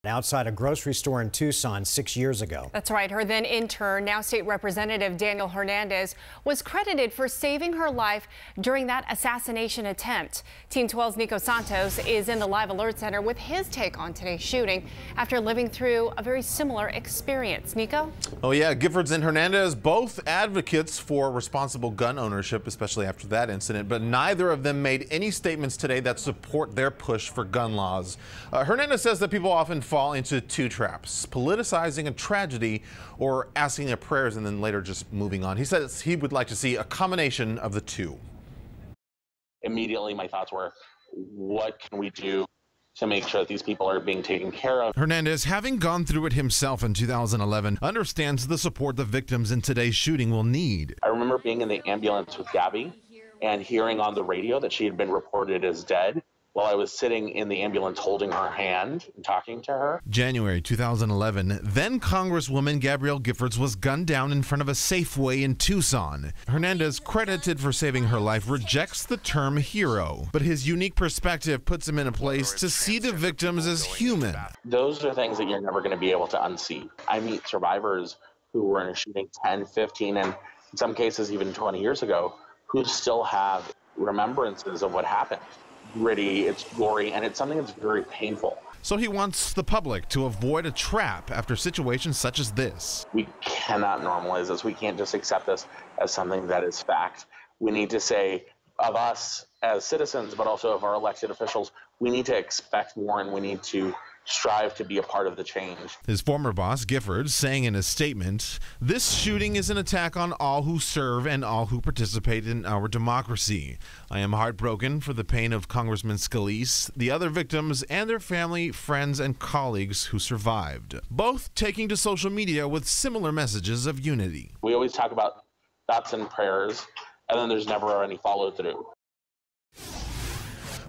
outside a grocery store in Tucson 6 years ago. That's right. Her then intern, now State Representative Daniel Hernandez, was credited for saving her life during that assassination attempt. Team 12's Nico Santos is in the Live Alert Center with his take on today's shooting after living through a very similar experience. Nico? Oh yeah, Giffords and Hernandez, both advocates for responsible gun ownership, especially after that incident, but neither of them made any statements today that support their push for gun laws. Hernandez says that people often fall into two traps: politicizing a tragedy or asking their prayers and then later just moving on. He says he would like to see a combination of the two. Immediately my thoughts were, what can we do to make sure that these people are being taken care of? Hernandez, having gone through it himself in 2011, understands the support the victims in today's shooting will need. I remember being in the ambulance with Gabby and hearing on the radio that she had been reported as dead while I was sitting in the ambulance holding her hand and talking to her. January 2011, then Congresswoman Gabby Giffords was gunned down in front of a Safeway in Tucson. Hernandez, credited for saving her life, rejects the term hero, but his unique perspective puts him in a place to see the victims as human. Those are things that you're never going to be able to unsee. I meet survivors who were in a shooting 10, 15, and in some cases even 20 years ago, who still have remembrances of what happened. Gritty, it's gory, and it's something that's very painful. So he wants the public to avoid a trap after situations such as this. We cannot normalize this. We can't just accept this as something that is fact. We need to say of us as citizens, but also of our elected officials, we need to expect more and we need to strive to be a part of the change. His former boss, Giffords, saying in a statement, "This shooting is an attack on all who serve and all who participate in our democracy. I am heartbroken for the pain of Congressman Scalise, the other victims, and their family, friends, and colleagues who survived." Both taking to social media with similar messages of unity. We always talk about thoughts and prayers, and then there's never any follow-through.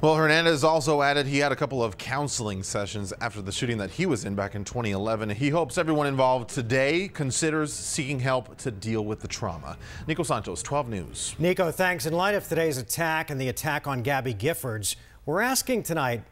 Well, Hernandez also added he had a couple of counseling sessions after the shooting that he was in back in 2011. He hopes everyone involved today considers seeking help to deal with the trauma. Nico Santos, 12 News. Nico, thanks. In light of today's attack and the attack on Gabby Giffords, we're asking tonight,